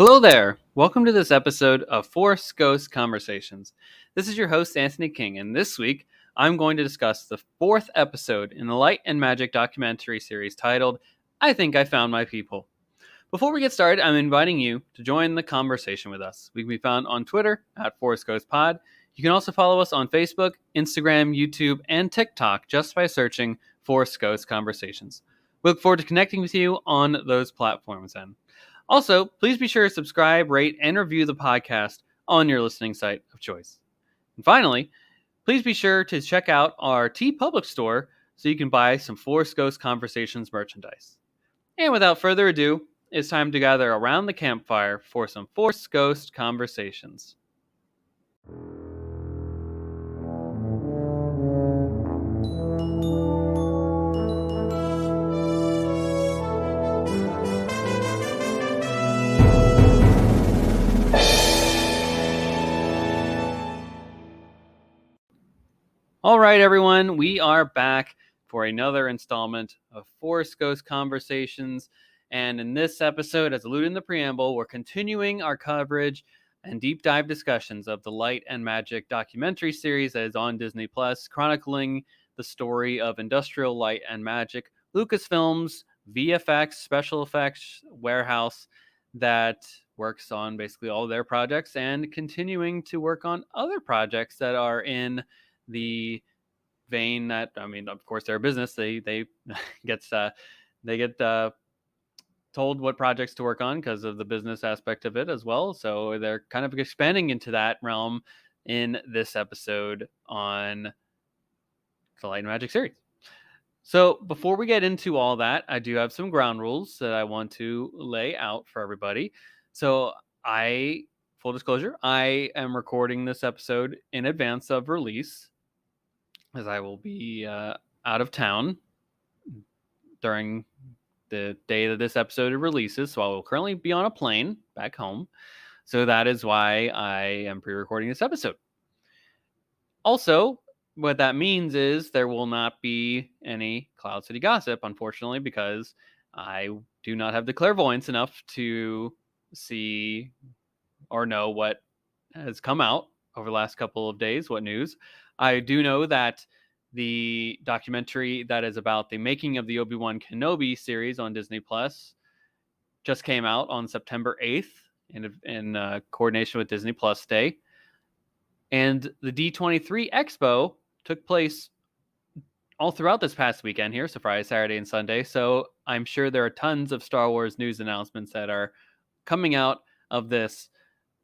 Hello there. Welcome to this episode of Force Ghost Conversations. This is your host, Anthony King, and this week I'm going to discuss the fourth episode in the Light and Magic documentary series titled, I Think I Found My People. Before we get started, I'm inviting you to join the conversation with us. We can be found on Twitter at Force Ghost Pod. You can also follow us on Facebook, Instagram, YouTube, and TikTok just by searching Force Ghost Conversations. We look forward to connecting with you on those platforms then. Also, please be sure to subscribe, rate, and review the podcast on your listening site of choice. And finally, please be sure to check out our TeePublic store so you can buy some Force Ghost Conversations merchandise. And without further ado, it's time to gather around the campfire for some Force Ghost Conversations. All right, everyone, we are back for another installment of Force Ghost Conversations. And in this episode, as alluded in the preamble, we're continuing our coverage and deep dive discussions of the Light and Magic documentary series that is on Disney Plus, chronicling the story of Industrial Light and Magic, Lucasfilm's VFX special effects warehouse that works on basically all their projects and continuing to work on other projects that are in the vein that, I mean, of course, they're a business. They get told what projects to work on because of the business aspect of it as well. So they're kind of expanding into that realm in this episode on the Light and Magic series. So before we get into all that, I do have some ground rules that I want to lay out for everybody. So full disclosure, I am recording this episode in advance of release, as I will be out of town during the day that this episode releases. So I will currently be on a plane back home. So that is why I am pre-recording this episode. Also, what that means is there will not be any Cloud City gossip, unfortunately, because I do not have the clairvoyance enough to see or know what has come out over the last couple of days, what news. I do know that the documentary that is about the making of the Obi-Wan Kenobi series on Disney Plus just came out on September 8th in coordination with Disney Plus Day. And the D23 Expo took place all throughout this past weekend here, so Friday, Saturday, and Sunday. So I'm sure there are tons of Star Wars news announcements that are coming out of this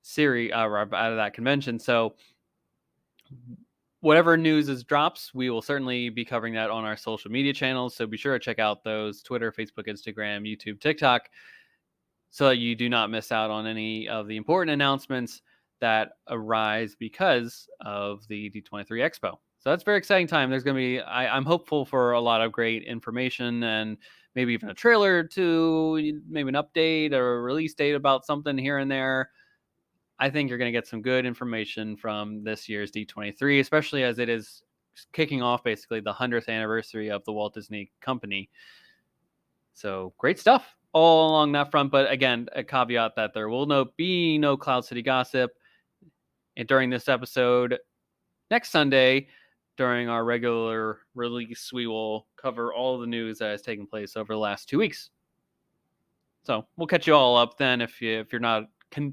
series, out of that convention. So whatever news drops, we will certainly be covering that on our social media channels. So be sure to check out those: Twitter, Facebook, Instagram, YouTube, TikTok, so that you do not miss out on any of the important announcements that arise because of the D23 Expo. So that's a very exciting time. There's going to be, I'm hopeful for a lot of great information and maybe even a trailer to maybe an update or a release date about something here and there. I think you're going to get some good information from this year's D23, especially as it is kicking off basically the 100th anniversary of the Walt Disney Company. So great stuff all along that front. But again, a caveat that there will be no Cloud City gossip during this episode. Next Sunday, during our regular release, we will cover all the news that has taken place over the last 2 weeks. So we'll catch you all up then if you're not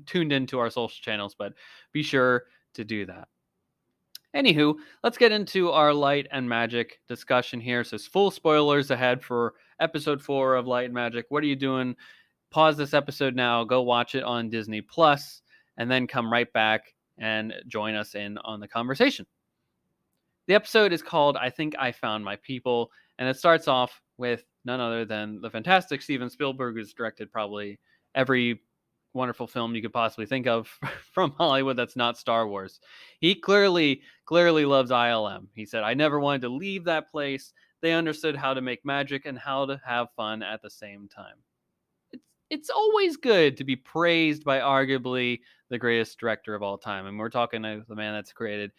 tuned into our social channels, but be sure to do that. Anywho, let's get into our Light and Magic discussion here. So full spoilers ahead for episode 4 of Light and Magic. What are you doing? Pause this episode now, go watch it on Disney Plus, and then come right back and join us in on the conversation. The episode is called I Think I Found My People, and it starts off with none other than the fantastic Steven Spielberg, who's directed probably every wonderful film you could possibly think of from Hollywood that's not Star Wars. He clearly loves ILM. He said, I never wanted to leave that place. They understood how to make magic and how to have fun at the same time. It's always good to be praised by arguably the greatest director of all time. And we're talking to the man that's created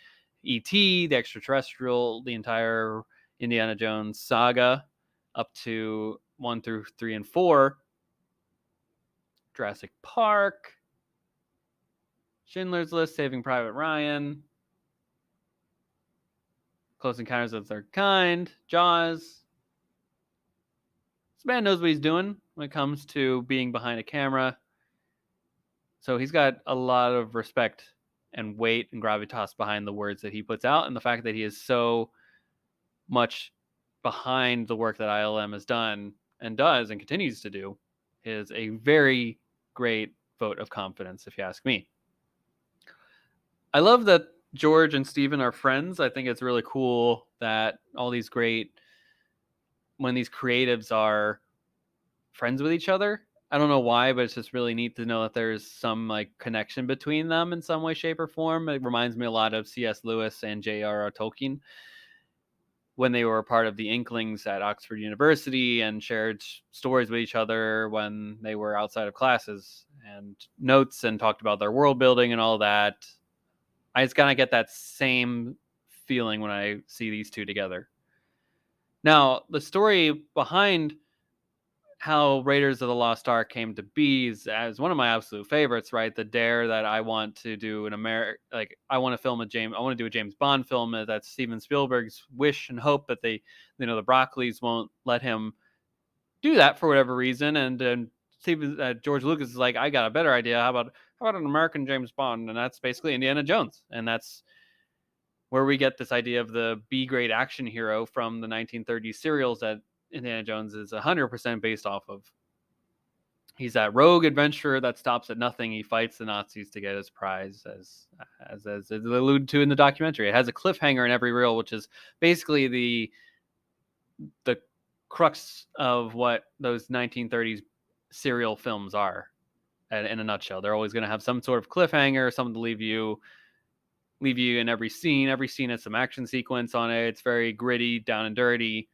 E.T., The Extraterrestrial, the entire Indiana Jones saga, up to 1 through 3 and 4, Jurassic Park, Schindler's List, Saving Private Ryan, Close Encounters of the Third Kind, Jaws. This man knows what he's doing when it comes to being behind a camera. So he's got a lot of respect and weight and gravitas behind the words that he puts out, and the fact that he is so much behind the work that ILM has done and does and continues to do is a very great vote of confidence, if you ask me. I love that George and Steven are friends. I think it's really cool that all these when these creatives are friends with each other. I don't know why, but it's just really neat to know that there's some like connection between them in some way, shape, or form. It reminds me a lot of C.S. Lewis and J.R.R. Tolkien when they were part of the Inklings at Oxford University and shared stories with each other when they were outside of classes and notes and talked about their world building and all that. I just kind of get that same feeling when I see these two together. Now, the story behind how Raiders of the Lost Ark came to be is as one of my absolute favorites, right? The dare that I want to do I want to film I want to do a James Bond film. That's Steven Spielberg's wish and hope that the Broccoli's won't let him do that for whatever reason. And George Lucas is like, I got a better idea. How about an American James Bond? And that's basically Indiana Jones. And that's where we get this idea of the B-grade action hero from the 1930s serials that Indiana Jones is 100% based off of. He's that rogue adventurer that stops at nothing. He fights the Nazis to get his prize, as alluded to in the documentary. It has a cliffhanger in every reel, which is basically the crux of what those 1930s serial films are. In a nutshell, they're always going to have some sort of cliffhanger, something to leave you in every scene. Every scene has some action sequence on it. It's very gritty, down and dirty.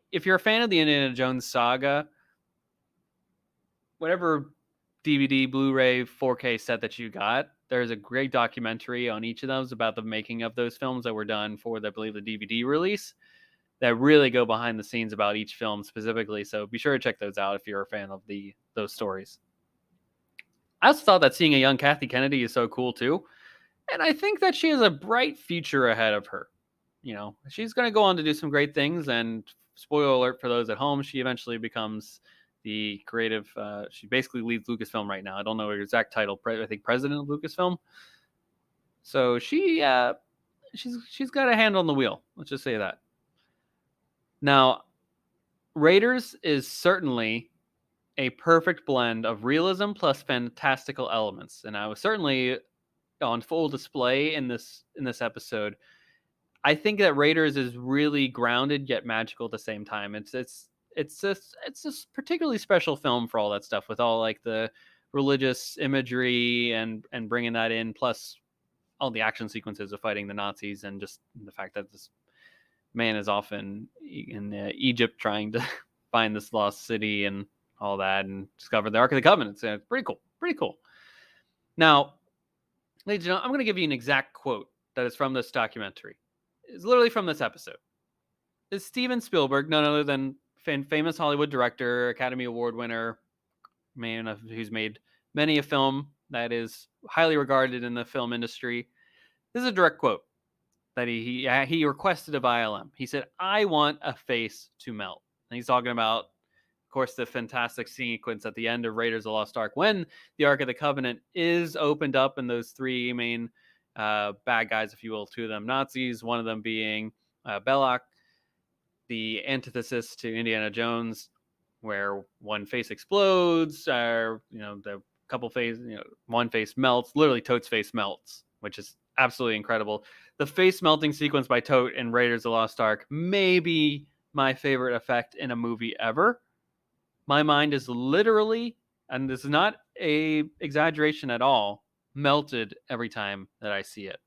If you're a fan of the Indiana Jones saga, whatever DVD, Blu-ray, 4K set that you got, there's a great documentary on each of those about the making of those films that were done for, I believe, the DVD release that really go behind the scenes about each film specifically. So be sure to check those out if you're a fan of those stories. I also thought that seeing a young Kathy Kennedy is so cool too. And I think that she has a bright future ahead of her. She's going to go on to do some great things. And spoiler alert for those at home, she eventually becomes the creative. She basically leads Lucasfilm right now. I don't know her exact title. I think president of Lucasfilm. So she's got a hand on the wheel. Let's just say that. Now, Raiders is certainly a perfect blend of realism plus fantastical elements, and I was certainly on full display in this episode. I think that Raiders is really grounded yet magical at the same time. It's just particularly special film for all that stuff, with all like the religious imagery and bringing that in, plus all the action sequences of fighting the Nazis, and just the fact that this man is often in Egypt trying to find this lost city and all that, and discover the Ark of the Covenant. So it's pretty cool. Now, ladies and gentlemen, I'm going to give you an exact quote that is from this documentary. It's literally from this episode. It's Steven Spielberg, none other than famous Hollywood director, Academy Award winner, man who's made many a film that is highly regarded in the film industry. This is a direct quote that he requested of ILM. He said, "I want a face to melt." And he's talking about, of course, the fantastic sequence at the end of Raiders of the Lost Ark when the Ark of the Covenant is opened up and those three main bad guys, if you will, two of them Nazis, one of them being Belloc, the antithesis to Indiana Jones, where one face explodes, the couple face, one face melts, literally Tote's face melts, which is absolutely incredible. The face melting sequence by Tote in Raiders of the Lost Ark may be my favorite effect in a movie ever. My mind is literally, and this is not a exaggeration at all, melted every time that I see it.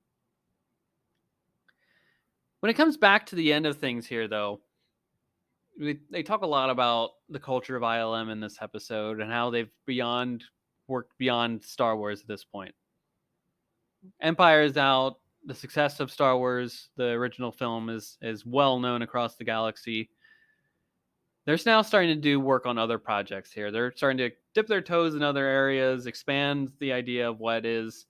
When it comes back to the end of things here, though, they talk a lot about the culture of ILM in this episode and how they've worked beyond Star Wars at this point. Empire is out. The success of Star Wars, the original film, is well known across the galaxy. they're now starting to do work on other projects here. They're starting to dip their toes in other areas, expand the idea of what is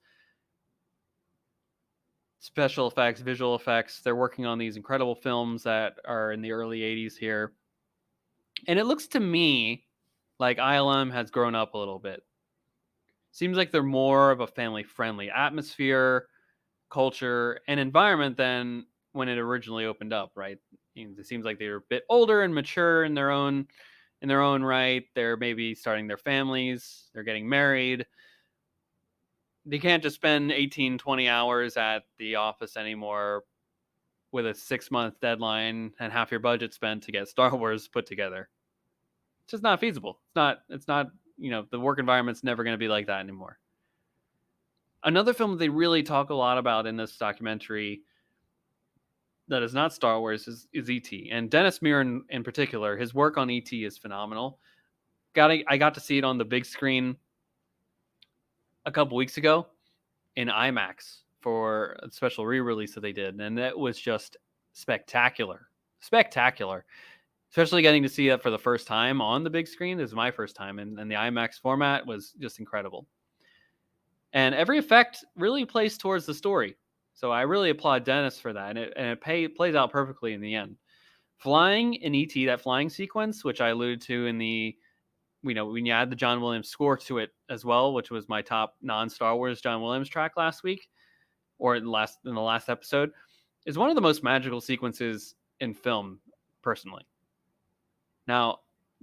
special effects, visual effects. They're working on these incredible films that are in the early 80s here. And it looks to me like ILM has grown up a little bit. Seems like they're more of a family friendly atmosphere, culture, and environment than when it originally opened up, right? It seems like they're a bit older and mature in their own right. They're maybe starting their families, they're getting married. They can't just spend 18, 20 hours at the office anymore with a 6-month deadline and half your budget spent to get Star Wars put together. It's just not feasible. It's not, the work environment's never going to be like that anymore. Another film that they really talk a lot about in this documentary that is not Star Wars is E.T. And Dennis Muren in particular, his work on E.T. is phenomenal. I got to see it on the big screen a couple weeks ago in IMAX for a special re-release that they did, and it was just spectacular. Especially getting to see that for the first time on the big screen. This is my first time, and the IMAX format was just incredible. And every effect really plays towards the story. So I really applaud Dennis for that, and it plays out perfectly in the end. Flying in ET, that flying sequence, which I alluded to in the, when you add the John Williams score to it as well, which was my top non-Star Wars John Williams track last week, or in the last episode, is one of the most magical sequences in film, personally. Now,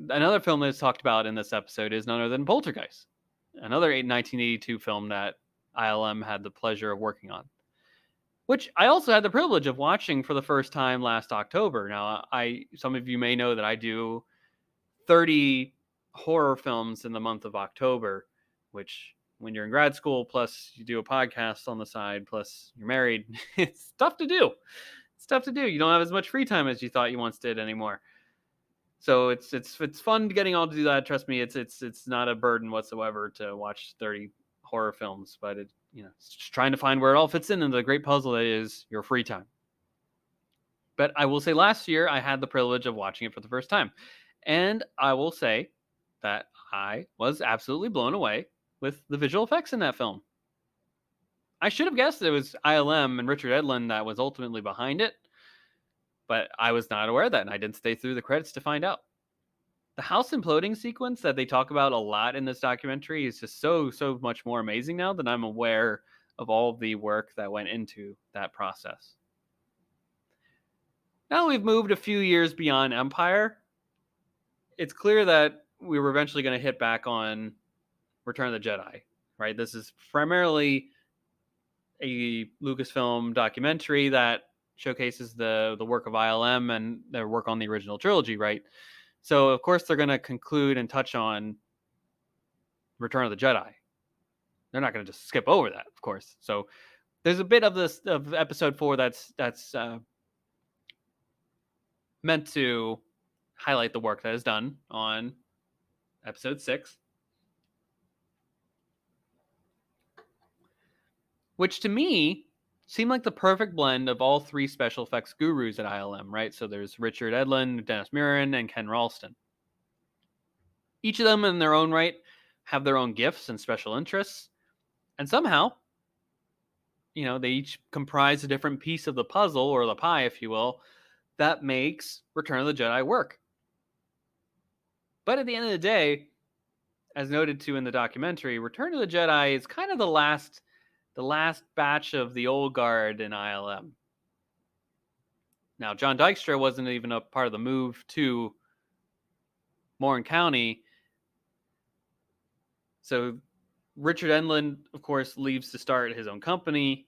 another film that's talked about in this episode is none other than Poltergeist, another 1982 film that ILM had the pleasure of working on, which I also had the privilege of watching for the first time last October. Now, some of you may know that I do 30 horror films in the month of October, which when you're in grad school, plus you do a podcast on the side, plus you're married, it's tough to do. You don't have as much free time as you thought you once did anymore. So it's fun getting all to do that. Trust me, it's not a burden whatsoever to watch 30 horror films, but it's just trying to find where it all fits in the great puzzle that is your free time. But I will say last year I had the privilege of watching it for the first time. And I will say that I was absolutely blown away with the visual effects in that film. I should have guessed it was ILM and Richard Edlund that was ultimately behind it, but I was not aware of that, and I didn't stay through the credits to find out. The house imploding sequence that they talk about a lot in this documentary is just so much more amazing now that I'm aware of all the work that went into that process. Now we've moved a few years beyond Empire. It's clear that we were eventually going to hit back on Return of the Jedi, right? This is primarily a Lucasfilm documentary that showcases the work of ILM and their work on the original trilogy, right? So, of course, they're going to conclude and touch on Return of the Jedi. They're not going to just skip over that, of course. So, there's a bit of this of Episode 4 that's meant to highlight the work that is done on Episode 6, which to me seemed like the perfect blend of all three special effects gurus at ILM, right? So there's Richard Edlund, Dennis Muren, and Ken Ralston. Each of them in their own right have their own gifts and special interests, and somehow, they each comprise a different piece of the puzzle, or the pie, if you will, that makes Return of the Jedi work. But at the end of the day, as noted to in the documentary, Return of the Jedi is kind of the last batch of the old guard in ILM. Now, John Dykstra wasn't even a part of the move to Morin County. So Richard Edlund, of course, leaves to start his own company.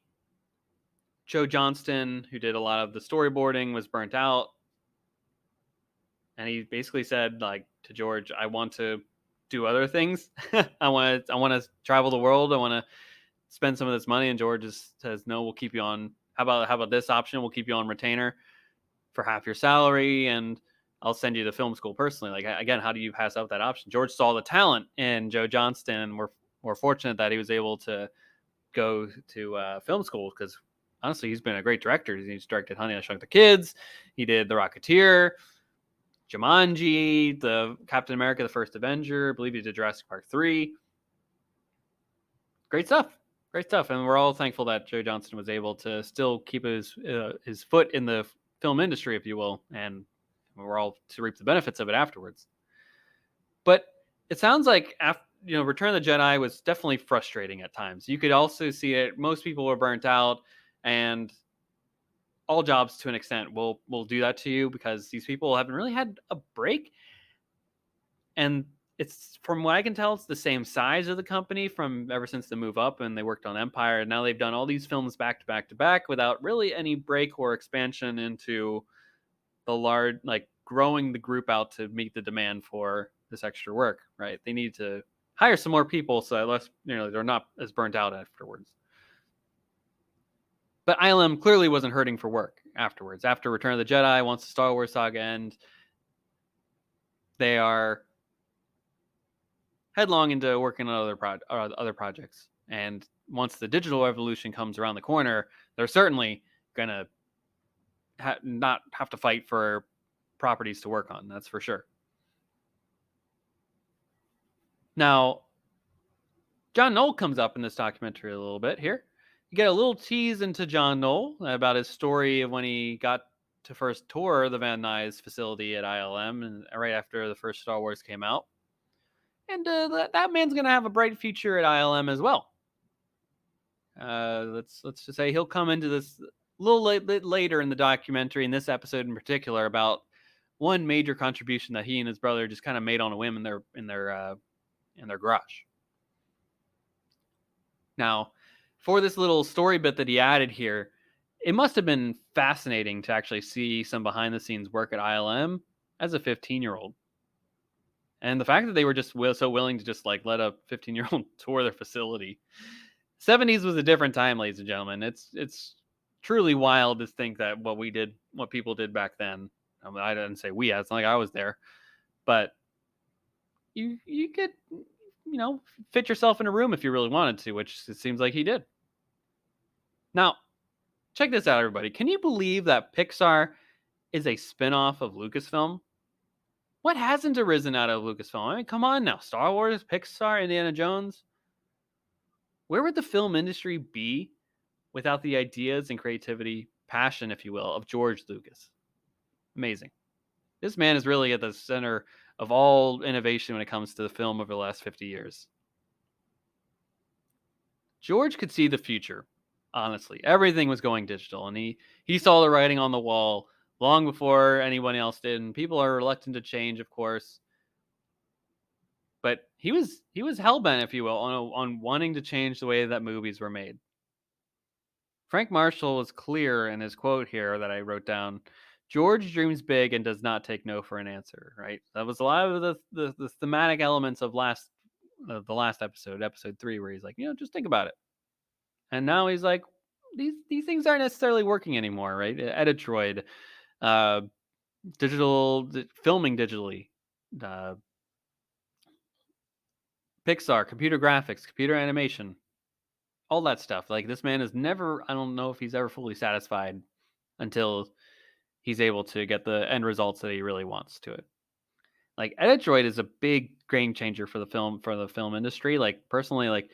Joe Johnston, who did a lot of the storyboarding, was burnt out. And he basically said, to George, I want to do other things. I want to travel the world. I want to spend some of this money. And George says, no, we'll keep you on. How about this option? We'll keep you on retainer for half your salary, and I'll send you to film school personally. Again, how do you pass up that option? George saw the talent in Joe Johnston, and we're fortunate that he was able to go to film school, because honestly, he's been a great director. He's directed Honey, I Shrunk the Kids. He did The Rocketeer. Jumanji, the Captain America, the First Avenger. I believe he did Jurassic Park 3. Great stuff. Great stuff. And we're all thankful that Joe Johnston was able to still keep his foot in the film industry, if you will, and we're all to reap the benefits of it afterwards. But it sounds like Return of the Jedi was definitely frustrating at times. You could also see it. Most people were burnt out, and all jobs to an extent will do that to you because these people haven't really had a break. And it's, from what I can tell, it's the same size of the company from ever since the move up, and they worked on Empire, and now they've done all these films back to back to back without really any break or expansion into the large, like growing the group out to meet the demand for this extra work, right? They need to hire some more people so that less, they're not as burnt out afterwards. But ILM clearly wasn't hurting for work afterwards. After Return of the Jedi, once the Star Wars saga ends, they are headlong into working on other projects. And once the digital revolution comes around the corner, they're certainly going to not have to fight for properties to work on. That's for sure. Now, John Knoll comes up in this documentary a little bit here. You get a little tease into John Knoll about his story of when he got to first tour the Van Nuys facility at ILM, and right after the first Star Wars came out. And that man's going to have a bright future at ILM as well. Let's just say he'll come into this a little bit later in the documentary, in this episode in particular, about one major contribution that he and his brother just kind of made on a whim in their garage. Now, for this little story bit that he added here, it must have been fascinating to actually see some behind the scenes work at ILM as a 15-year-old. And the fact that they were just so willing to just like let a 15-year-old tour their facility. 70s was a different time, ladies and gentlemen. It's truly wild to think that what people did back then. I mean, I didn't say we, it's not like I was there, but you could, fit yourself in a room if you really wanted to, which it seems like he did. Now, check this out, everybody. Can you believe that Pixar is a spin-off of Lucasfilm? What hasn't arisen out of Lucasfilm? I mean, come on now. Star Wars, Pixar, Indiana Jones. Where would the film industry be without the ideas and creativity, passion, if you will, of George Lucas? Amazing. This man is really at the center of all innovation when it comes to the film over the last 50 years. George could see the future, honestly. Everything was going digital, and he saw the writing on the wall long before anyone else did, and people are reluctant to change, of course. But he was hell-bent, if you will, on wanting to change the way that movies were made. Frank Marshall was clear in his quote here that I wrote down. George dreams big and does not take no for an answer, right? That was a lot of the thematic elements of the last episode 3, where he's like, just think about it. And now he's like, these things aren't necessarily working anymore, right? Editroid, filming digitally, Pixar, computer graphics, computer animation, all that stuff. Like, this man is never, I don't know if he's ever fully satisfied until he's able to get the end results that he really wants to it. Like, Editroid is a big game changer for the film industry. Like, personally, like,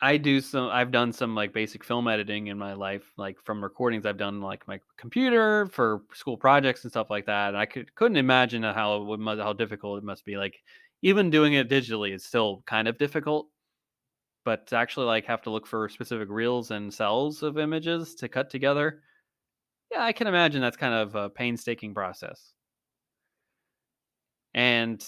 I've done some like basic film editing in my life, like from recordings I've done like my computer for school projects and stuff like that. And I couldn't imagine how difficult it must be. Like, even doing it digitally is still kind of difficult, but to actually like have to look for specific reels and cells of images to cut together. Yeah, I can imagine that's kind of a painstaking process. And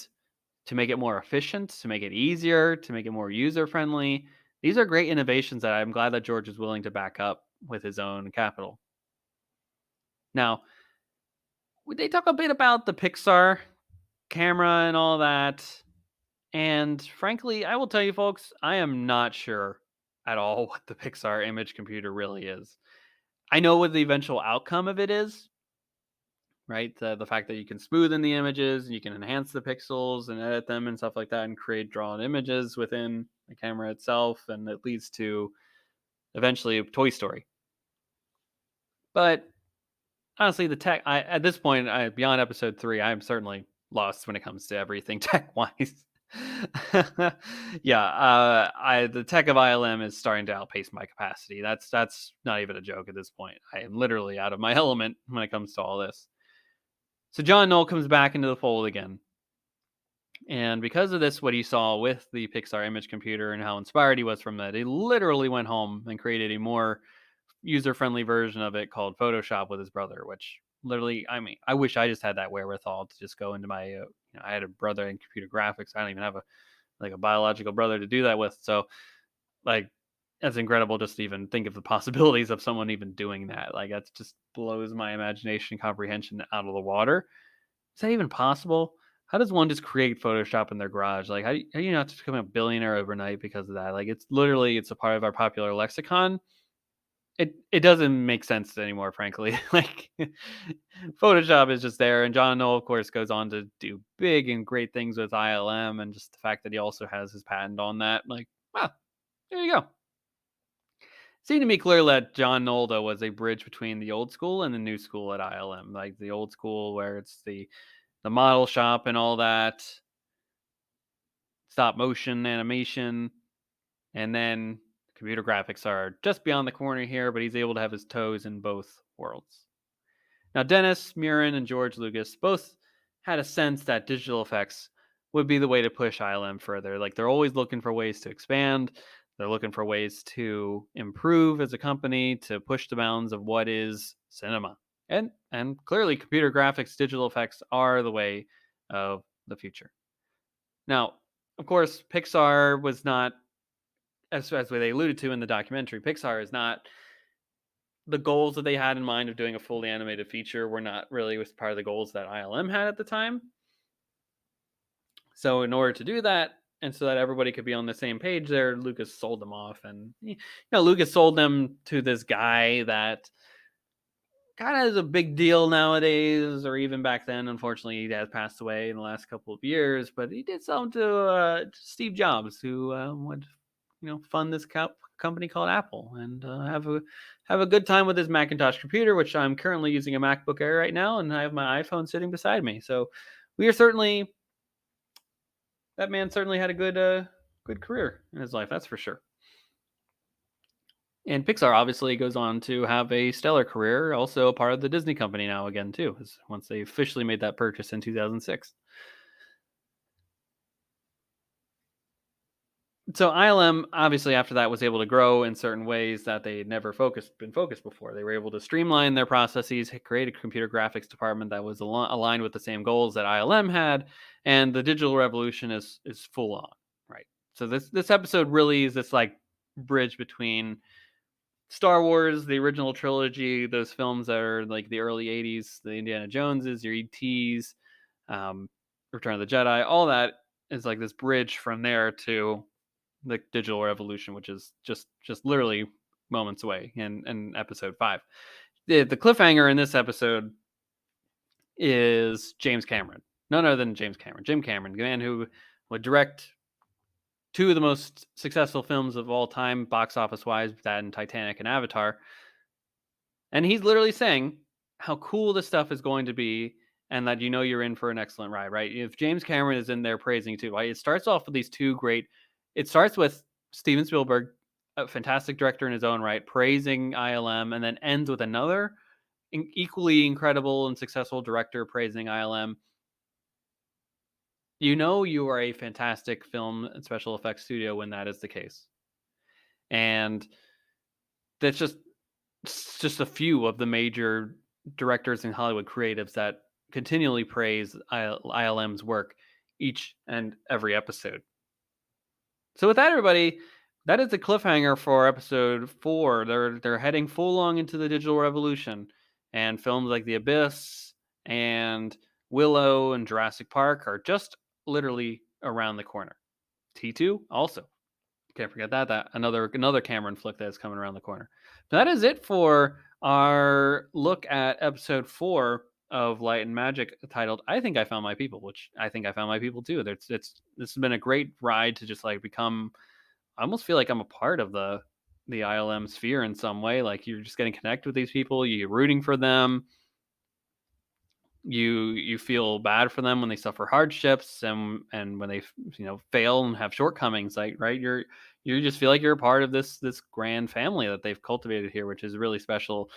to make it more efficient, to make it easier, to make it more user friendly, these are great innovations that I'm glad that George is willing to back up with his own capital. Now, they talk a bit about the Pixar camera and all that. And frankly, I will tell you folks, I am not sure at all what the Pixar image computer really is. I know what the eventual outcome of it is, right? The fact that you can smoothen the images and you can enhance the pixels and edit them and stuff like that and create drawn images within the camera itself, and it leads to eventually Toy Story. But honestly, the tech. At this point, beyond episode 3, I'm certainly lost when it comes to everything tech wise. Yeah, the tech of ILM is starting to outpace my capacity. That's not even a joke at this point. I am literally out of my element when it comes to all this. So John Knoll comes back into the fold again. And because of this, what he saw with the Pixar image computer and how inspired he was from that, he literally went home and created a more user-friendly version of it called Photoshop with his brother, which literally, I mean, I wish I just had that wherewithal to just go into my, I had a brother in computer graphics. I don't even have a biological brother to do that with. So like, that's incredible just to even think of the possibilities of someone even doing that. Like, that just blows my imagination and comprehension out of the water. Is that even possible? How does one just create Photoshop in their garage? Like, how do you not just become a billionaire overnight because of that? Like, it's a part of our popular lexicon. It doesn't make sense anymore, frankly. Like, Photoshop is just there, and John Knoll, of course, goes on to do big and great things with ILM, and just the fact that he also has his patent on that, like, wow, there you go. Seemed to me clear that John Knoll, though, was a bridge between the old school and the new school at ILM. Like the old school, where it's the model shop and all that, stop motion animation, and then computer graphics are just beyond the corner here, but he's able to have his toes in both worlds. Now, Dennis Muren and George Lucas both had a sense that digital effects would be the way to push ILM further. Like, they're always looking for ways to expand. They're looking for ways to improve as a company, to push the bounds of what is cinema. And clearly, computer graphics, digital effects are the way of the future. Now, of course, Pixar was not, as they alluded to in the documentary, Pixar is not, the goals that they had in mind of doing a fully animated feature were not really was part of the goals that ILM had at the time. So in order to do that, and so that everybody could be on the same page there, Lucas sold them off. And Lucas sold them to this guy that kind of is a big deal nowadays, or even back then. Unfortunately, he has passed away in the last couple of years, but he did sell them to Steve Jobs, who would fund this company called Apple, and have a good time with his Macintosh computer, which I'm currently using a MacBook Air right now, and I have my iPhone sitting beside me. So we are certainly that man certainly had a good career in his life, that's for sure. And Pixar obviously goes on to have a stellar career, also a part of the Disney company now again too, once they officially made that purchase in 2006. So ILM obviously after that was able to grow in certain ways that they had never been focused before. They were able to streamline their processes, create a computer graphics department that was aligned with the same goals that ILM had, and the digital revolution is full on, right? So this episode really is this like bridge between Star Wars, the original trilogy, those films that are like the early '80s, the Indiana Joneses, your ETs, Return of the Jedi, all that is like this bridge from there to the digital revolution, which is just literally moments away in episode 5. The cliffhanger in this episode is James Cameron, none other than Jim Cameron, the man who would direct two of the most successful films of all time, box office wise, that and Titanic and Avatar. And he's literally saying how cool this stuff is going to be, and that you're in for an excellent ride, right? If James Cameron is in there praising too, right? It starts off with these two great. It starts with Steven Spielberg, a fantastic director in his own right, praising ILM, and then ends with another equally incredible and successful director praising ILM. You are a fantastic film and special effects studio when that is the case. And that's just a few of the major directors and Hollywood creatives that continually praise ILM's work each and every episode. So with that, everybody, that is the cliffhanger for episode 4. They're heading full on into the digital revolution, and films like The Abyss and Willow and Jurassic Park are just literally around the corner. T2 also. Can't forget that another Cameron flick that is coming around the corner. That is it for our look at episode 4 of Light and Magic, titled "I Think I Found My People," which I think I found my people too. This has been a great ride to just like become. I almost feel like I'm a part of the ILM sphere in some way. Like, you're just getting connected with these people, you're rooting for them. You feel bad for them when they suffer hardships, and when they fail and have shortcomings, like, right, you just feel like you're a part of this grand family that they've cultivated here, which is really special.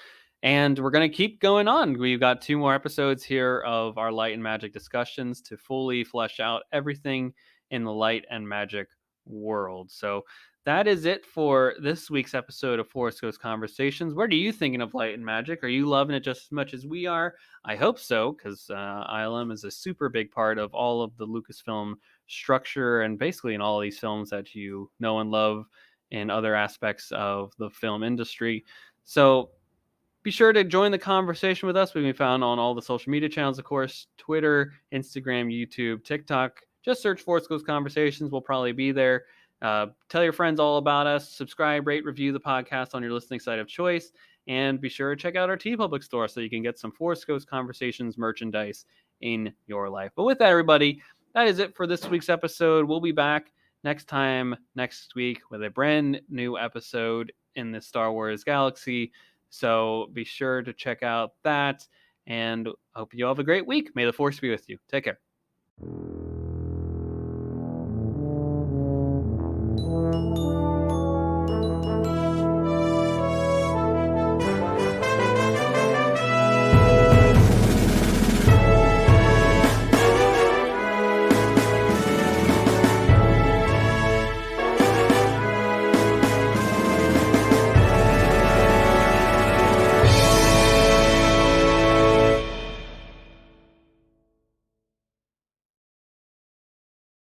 And we're going to keep going on. We've got 2 more episodes here of our light and magic discussions to fully flesh out everything in the light and magic world. So that is it for this week's episode of Forest Ghost Conversations. What are you thinking of light and magic? Are you loving it just as much as we are? I hope so, because ILM is a super big part of all of the Lucasfilm structure, and basically in all of these films that you know and love in other aspects of the film industry. So be sure to join the conversation with us. We can be found on all the social media channels, of course: Twitter, Instagram, YouTube, TikTok. Just search Force Ghost Conversations. We'll probably be there. Tell your friends all about us. Subscribe, rate, review the podcast on your listening site of choice. And be sure to check out our TeePublic store so you can get some Force Ghost Conversations merchandise in your life. But with that, everybody, that is it for this week's episode. We'll be back next week with a brand new episode in the Star Wars galaxy. So be sure to check out that, and hope you all have a great week. May the Force be with you. Take care.